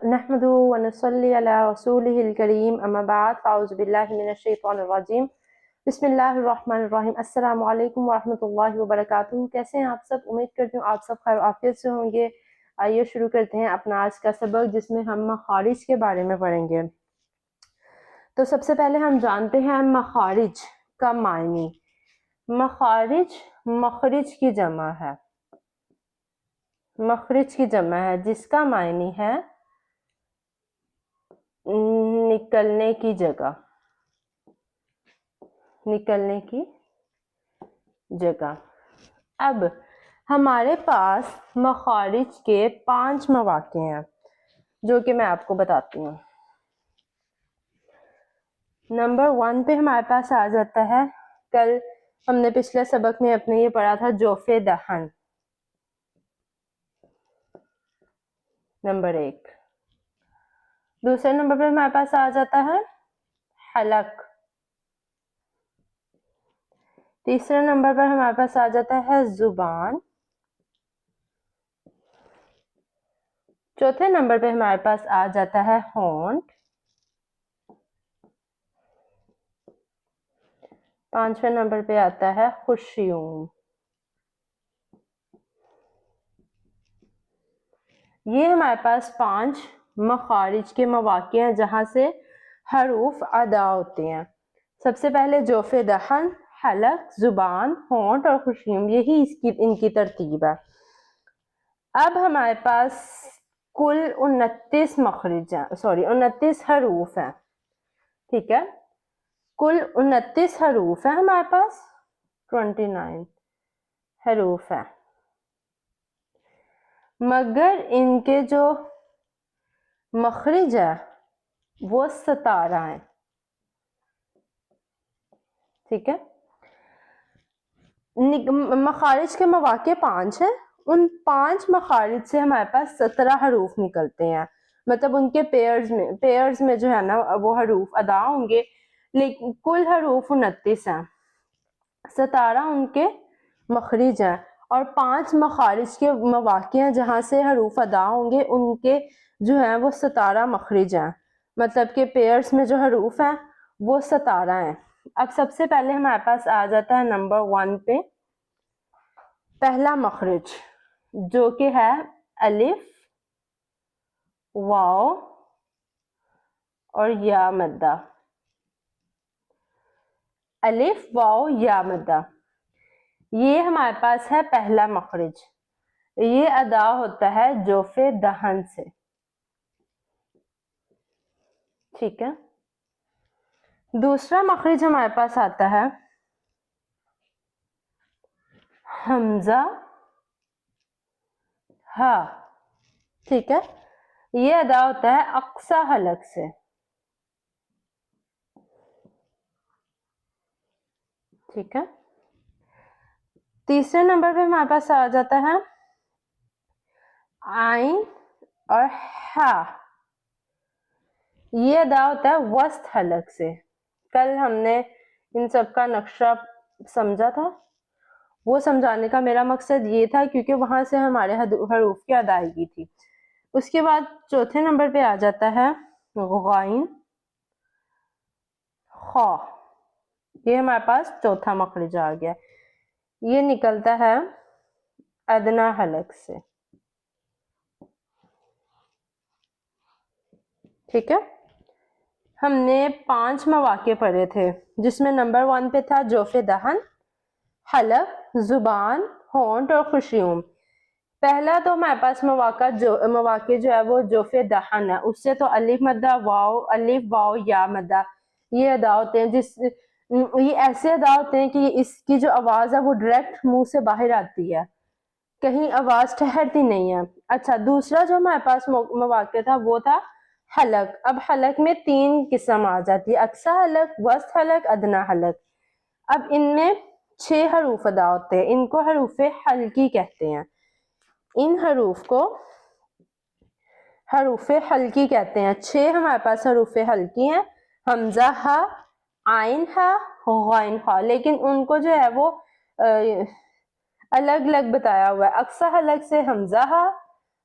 نحمدہ ونصلی علی رسولہ الکریم اما بعد فاعوذ باللہ من الشیطان الرجیم بسم اللہ الرحمن الرحیم السلام علیکم ورحمۃ اللہ وبرکاتہ۔ کیسے ہیں آپ سب؟ امید کرتی ہوں آپ سب خیر عافیت سے ہوں گے۔ آئیے شروع کرتے ہیں اپنا آج کا سبق، جس میں ہم مخارج کے بارے میں پڑھیں گے۔ تو سب سے پہلے ہم جانتے ہیں مخارج کا معنی۔ مخارج مخرج کی جمع ہے، مخرج کی جمع ہے جس کا معنی ہے نکلنے کی جگہ، نکلنے کی جگہ۔ اب ہمارے پاس مخارج کے 5 مواقع ہیں جو کہ میں آپ کو بتاتی ہوں۔ نمبر 1 پہ ہمارے پاس آ جاتا ہے، کل ہم نے پچھلے سبق میں اپنے یہ پڑھا تھا جوف دہن، نمبر 1۔ دوسرے نمبر پہ ہمارے پاس آ جاتا ہے حلق۔ تیسرے نمبر پر ہمارے پاس آ جاتا ہے زبان۔ چوتھے نمبر پہ ہمارے پاس آ جاتا ہے ہونٹ۔ پانچویں نمبر پہ آتا ہے خشیوم۔ یہ ہمارے پاس 5 مخارج کے مواقع ہیں جہاں سے حروف ادا ہوتے ہیں۔ سب سے پہلے جوف دہن، حلق، زبان، ہونٹ اور خشیوم، یہی ان کی ترتیب ہے۔ اب ہمارے پاس کل 29 مخرج ہیں، 29 حروف ہیں، ٹھیک ہے؟ کل 29 حروف ہیں ہمارے پاس، 29 حروف ہیں، مگر ان کے جو مخرج ہے وہ 17 ہیں، ٹھیک ہے؟ مخارج کے مواقع 5 ہیں، ان 5 مخارج سے ہمارے پاس 17 حروف نکلتے ہیں، مطلب ان کے پیئرز میں جو ہے نا وہ حروف ادا ہوں گے، لیکن کل حروف 29 ہیں، 17 ان کے مخرج ہیں اور 5 مخارج کے مواقع ہیں جہاں سے حروف ادا ہوں گے، ان کے جو ہیں وہ 17 مخرج ہیں، مطلب کہ پیئرز میں جو حروف ہیں وہ 17 ہیں۔ اب سب سے پہلے ہمارے پاس آ جاتا ہے نمبر 1 پہ پہلا مخرج جو کہ ہے الف، واو اور یا مدہ۔ الف، واو، یا مدہ، یہ ہمارے پاس ہے پہلا مخرج، یہ ادا ہوتا ہے جوف دہن سے، ٹھیک ہے؟ دوسرا مخرج ہمارے پاس آتا ہے حمزہ، ہا، ٹھیک ہے؟ یہ ادا ہوتا ہے اقصی حلق سے، ٹھیک ہے؟ تیسرے نمبر پہ ہمارے پاس آ جاتا ہے عین اور ہا، یہ ادا ہوتا ہے وسط حلق سے۔ کل ہم نے ان سب کا نقشہ سمجھا تھا، وہ سمجھانے کا میرا مقصد یہ تھا کیونکہ وہاں سے ہمارے حروف کی ادائیگی تھی۔ اس کے بعد چوتھے نمبر پہ آ جاتا ہے غین، خا، یہ ہمارے پاس چوتھا مخرج آ گیا، یہ نکلتا ہے ادنا حلق سے، ٹھیک ہے؟ ہم نے 5 مواقع پڑھے تھے جس میں نمبر 1 پہ تھا جوف دہن، حلق، زبان، ہونٹ اور خشیوم۔ پہلا تو ہمارے پاس مواقع جو ہے وہ جوف دہن ہے، اس سے تو الف مدہ، واو، الف، واو، یا مدہ یہ ادا ہوتے ہیں، یہ ایسے ادا ہوتے ہیں کہ اس کی جو آواز ہے وہ ڈائریکٹ منہ سے باہر آتی ہے، کہیں آواز ٹھہرتی نہیں ہے۔ اچھا، دوسرا جو ہمارے پاس مواقع تھا وہ تھا حلق۔ اب حلق میں 3 قسم آ جاتی ہے، اقصی حلق، وسط حلق، ادنا حلق۔ اب ان میں 6 حروف ادا ہوتے ہیں، ان کو حروف حلقی کہتے ہیں، ان حروف کو حروف حلقی کہتے ہیں۔ 6 ہمارے پاس حروف حلقی ہیں، حمزہ، ہا، عین، ہا، غین، خا، لیکن ان کو جو ہے وہ الگ الگ بتایا ہوا ہے۔ اقصی حلق سے حمزہ، ہا،